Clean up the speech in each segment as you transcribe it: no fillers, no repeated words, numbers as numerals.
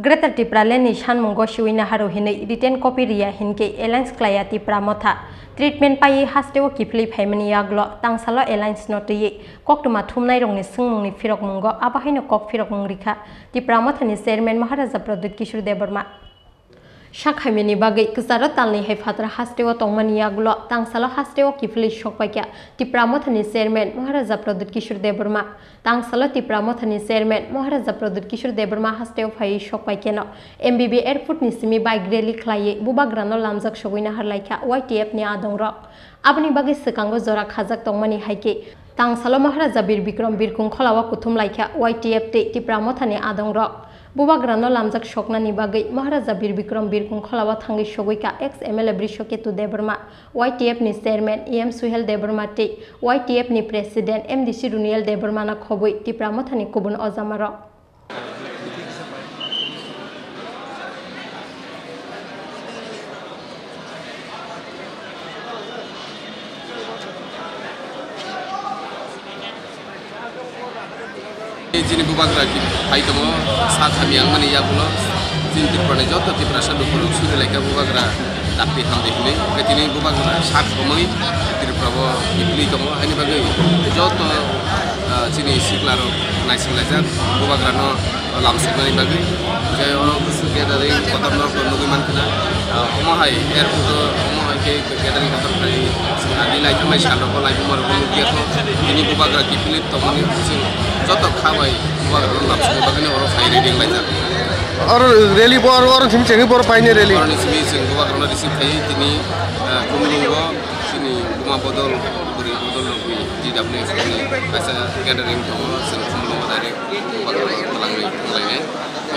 Greater Tipralen ni Shan Mungo Shuina Haru Hine Retain Copy Ria Hinke Airlines Klaya Tipra Motha Treatment Pai Hasteo Kipli Pemania Glo Tangsalo Airlines Notri Koktuma Tumnai Rong ni Sung ni Firok Mungo Abahino Kok Firok Mungrika Tipra Motha ni Chairman Maharaja Pradut Kishore Debarma Shakhamini Bagai Kusara Talni Hefatra Hasteo Tongmania Glo Tangsalo Hasteo Kipli Shokpaka Tipra Motha ni Chairman Maharaja Pradut Kishore Debarma Tangsalo Tipra Motha ni Chairman Maharaja Pradut Kishore Debarma Hasteo Phai Shokpakeno MBB Airport ni Simi Bike Rally Klaye Bubagrano Lamjak Shoguina Harlaika YTF ni Adongrok Abni Bagai Sekango Zora Khajak Tongmani Haike Tangsalo Maharaja Bir Bikram Birkung Kholawa Kutum Laika YTF te Tipra Motha ni Adongrok Bubagrano Lamjak Shokna ni Bagai Maharaja Bir Bikram Birkung Kholawa Thangi Shoguika ex MLA Brishoketu Debarma YTF ni Chairman EM Suhel Debarma te YTF ni President MDC Runiel Debarma na Khoboi Tipra Motha ni Kubun Ozamaro Jini bubagra ki hai tomo saat kami yang mana ya pulo jini tipane joto tiprasa dulu sudah lagi bubagra tapi hamdi ini ketini bubagra saat komai tiprabo ibli tomo ini bagai joto jini siklaro naising lezat bubagra no lamsik ini bagai jadi orang bersuka dari kota Nor Nugiman kena omahai airport omahai ke gathering kota dari senadi lagi mai shalom lagi umur dia tu ini bubagra ki pilih tomo ni joto kawai bubagra lamsik bagai ni orang fire reading lagi और rally पर और SIM चेंगे पर पाइने rally और इसमें Singh बुबाग्रा receive थी तिनी कुमलुंगो सिनी कुमा बदल बुरी बदल लोगी DWS की ऐसा गैदरिंग तो सिंह कुमलुंगो डायरेक्ट बुबाग्रा मलांगे मलांगे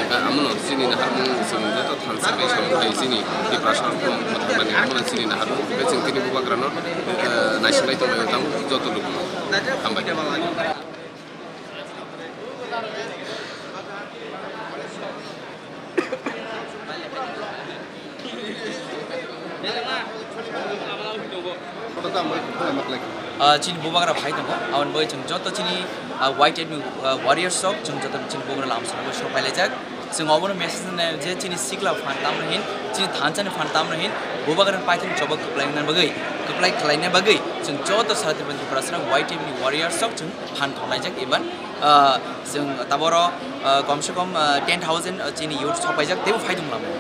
इनका अमनो सिनी नहारमु सिंह तो थांसाले समझाई सिनी की प्रश्न को मतलब अमनो सिनी नहारमु के सिंह तिनी बुबाग्रा नो नेशनल तो मैं ताऊ जो तो लोग हम बाकी Cini bubagra fight namo, awan boy ceng joto cini white and warrior sock ceng joto cini bubagra lam sana boy show pilejak, ceng awan message na je cini sikla fan tam rahin, cini thansa ne fan tam rahin, bubagra fight ni coba keplain nan bagai, keplain kelainnya bagai, ceng joto saat itu bentuk perasaan white and warrior sock ceng fan thonajak iban, ceng taboro komsekom 10,000 cini youth show pilejak, debu fight namo.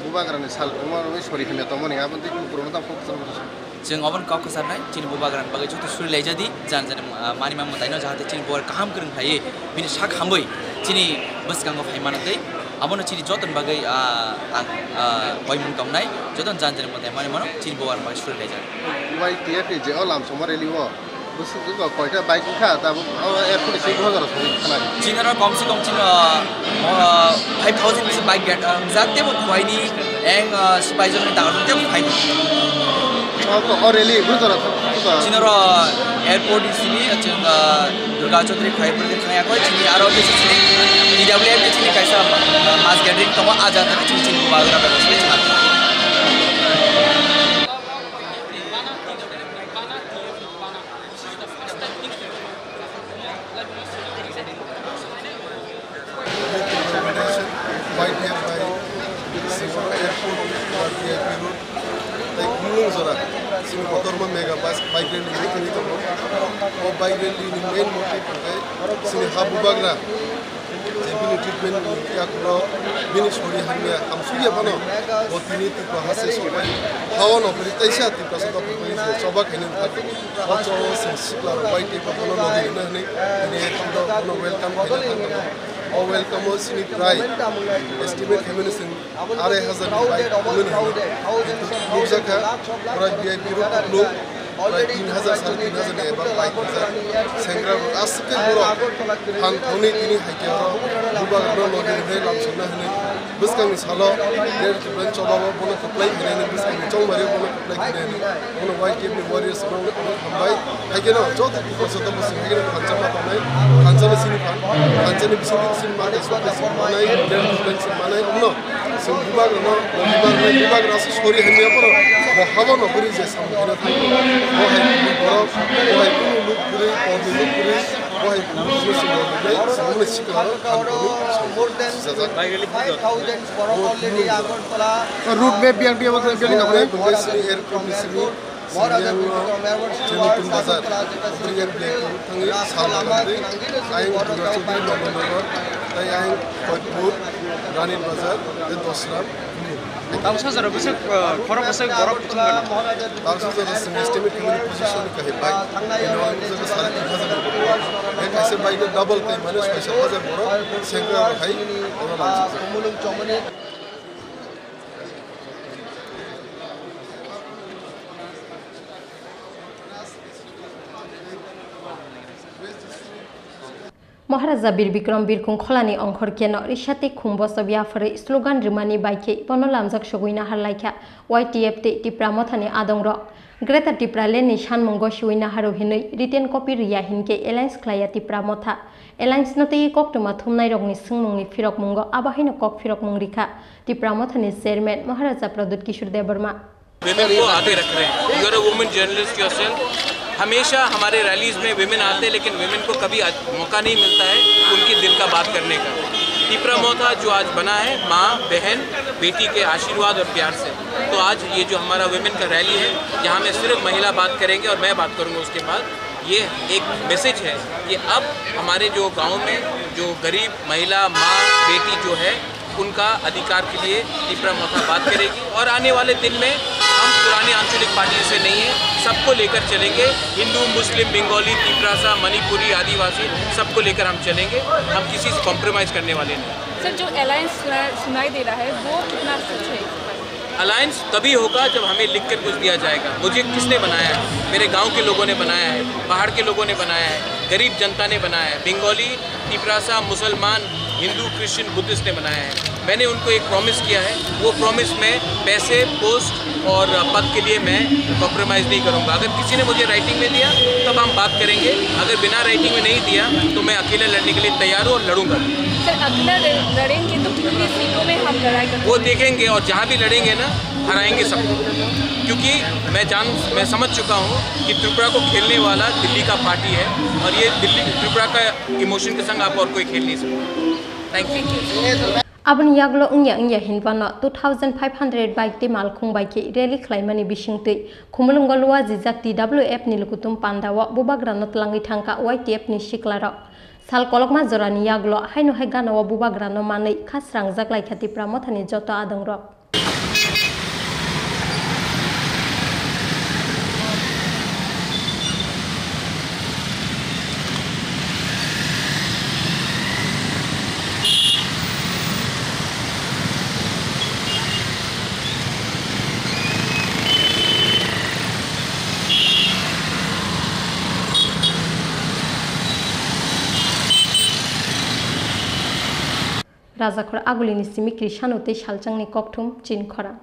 bubagra ni sal umar wis sorry kena tomo ni abon tik purun tam fokus Jeng awan kau kesana, cini bubagra bagai joto suri leja di, jangan mani mam mutai no jahat cini bubar kaham keren hai, bini sak hamboi, cini bus ganggo hai mana teh, abon cini joton bagai koi mun kau nai, joton jangan mutai mani mana, cini bubar bagai suri leja. YTF je alam somar rally wo, bus juga koi ka bike ka, tapi airport sih gua harus kena. Cina ro kom cini 5,000 is bike get, jatuh buat koi ni, supaya jangan tahu tu fight. और rally Gujarat Cina ro airport di sini, Durga Chaudhary Khai Pradesh Khaya koi cini aro di sini DWF di sini kaisa mass gathering tomo aja tapi cini bubagra bagus ni cina. Sini motor में mega बस bike rally नहीं तो वो bike rally main motive है sini हाबू Bagra जेबिनी treatment क्या करो बिनी छोड़ी हमें हम सुनिए बनो वो तिनी ती को हासे सोबाई हावन ऑपरेट ऐसा ती को सब ऑपरेट सोबा कहने था वो जो सिंसिकला बाइक के बनो लोग नहीं ये तो बनो वेलकम और वेलकम हो sini प्राइस एस्टिमेट हमें सिंह 6,000 बाइक लोग जगह पूरा VIP लोग और 3,000 3,000 है बाइक सेंग्रा आसके बोरो हम होने तिनी है क्या बुबाग्रा लोग ने लामसना है बस का मिसालो डेढ़ किलोमीटर चौबाव बोलो कपलाई है बस का चौं मारे बोलो कपलाई है बोलो वाइट के वॉरियर्स बोलो हम भाई है क्या ना जो तो बस तो बस है क्या खांचा पाता है खांचा में सिनी खांचा में सिनी माने इसको माने डेढ़ किलोमीटर माने उनो सिंह बुबाग्रा से छोरी है नहीं पर वो हवा नौकरी जैसा मुझे था वो है बरफ वो है लोग पूरे और लोग पूरे वो है more than 5,000 borok already Agartala. Route map yang dia waktu kali nak boleh bungkus sini airport di sini. Yang Jenikin Bazar, Brian Black, tangi Salman, ayam juga cuci nomor, ayam Koitpur, Ranin Bazar, dan Dosram. Tahu saja besok korang besok borok tu kan? Tahu saja estimate kami position ni kahit baik, ini orang itu sahaja 3,000 borok. Yang kasih baik itu double time mana special 1,000 borok, sehingga hai orang lain. Maharaja Bir Bikram Birkung Kholani Ongkhor Keno Rishati Khumbo Sobya Fare slogan Rimani Baike Pono Lamjak Shoguina Harlaika YTF te Tipra Mothani Adongro Greta Tipra Leni Shan Mongo Shuina Haru Hinui written copy Ria Hinke Alliance Klaya Tipra Motha Alliance Notei Kok Tuma Thumnai Rokni Sungmungni Firok Mungo Abahino Kok Firok Mungrika Tipra Mothani Chairman Maharaja Pradut Kishore Devarma Women को आगे रख रहे हैं you are a women journalist yourself हमेशा हमारे rallies में women आते हैं लेकिन women को कभी मौका नहीं मिलता है उनके दिल का बात करने का टिपरा मोथा जो आज बना है माँ बहन बेटी के आशीर्वाद और प्यार से तो आज ये जो हमारा women का रैली है यहाँ में सिर्फ महिला बात करेंगे और मैं बात करूँगा उसके बाद ये एक मैसेज है कि अब हमारे जो गाँव में जो गरीब महिला माँ बेटी जो है उनका अधिकार के लिए टिपरा मोथा बात करेगी और आने वाले दिन में हम पुरानी आंचलिक पार्टी से नहीं है सबको लेकर चलेंगे हिंदू मुस्लिम बंगाली तिपरासा मणिपुरी आदिवासी सबको लेकर हम चलेंगे हम किसी से कॉम्प्रोमाइज़ करने वाले नहीं। सर जो अलायंस सुनाई दे रहा है वो कितना सच है? अलायंस तभी होगा जब हमें लिख कर कुछ दिया जाएगा। मुझे किसने बनाया है? मेरे गांव के लोगों ने बनाया है, पहाड़ के लोगों ने बनाया है, गरीब जनता ने बनाया है, बंगाली तिपरासा मुसलमान हिंदू क्रिश्चियन बुद्धिस्ट ने बनाया है। मैंने उनको एक प्रॉमिस किया है, वो प्रॉमिस में पैसे पोस्ट और पद के लिए मैं कॉम्प्रोमाइज़ नहीं करूँगा। अगर किसी ने मुझे राइटिंग में दिया तब हम बात करेंगे, अगर बिना राइटिंग में नहीं दिया तो मैं अकेले लड़ने के लिए तैयार हूँ और लड़ूंगा। सर अकेला लड़ेंगे तो कितनी सीटों में हम लड़ाई करेंगे? वो देखेंगे और जहाँ भी लड़ेंगे ना हराएंगे सबको, क्योंकि मैं समझ चुका हूँ कि त्रिपुरा को खेलने वाला दिल्ली का पार्टी है और ये दिल्ली त्रिपुरा का इमोशन के संग आप और कोई खेल नहीं सकता। Thank you. Abang yaglo ungya hinpano 2,500 bike te malkhung bike rally khlaimani bisingtei khumulungolwa jijak TWF ni lukutum pandawa bubagrano tlangi thangka YTF ni siklara sal kolokma jorani yaglo haino hai ganawa bubagrano manei khasrangjak laikhati pramothani joto adongrok Rajakhor agulini simikri shanote shalchangni kokthum chin khora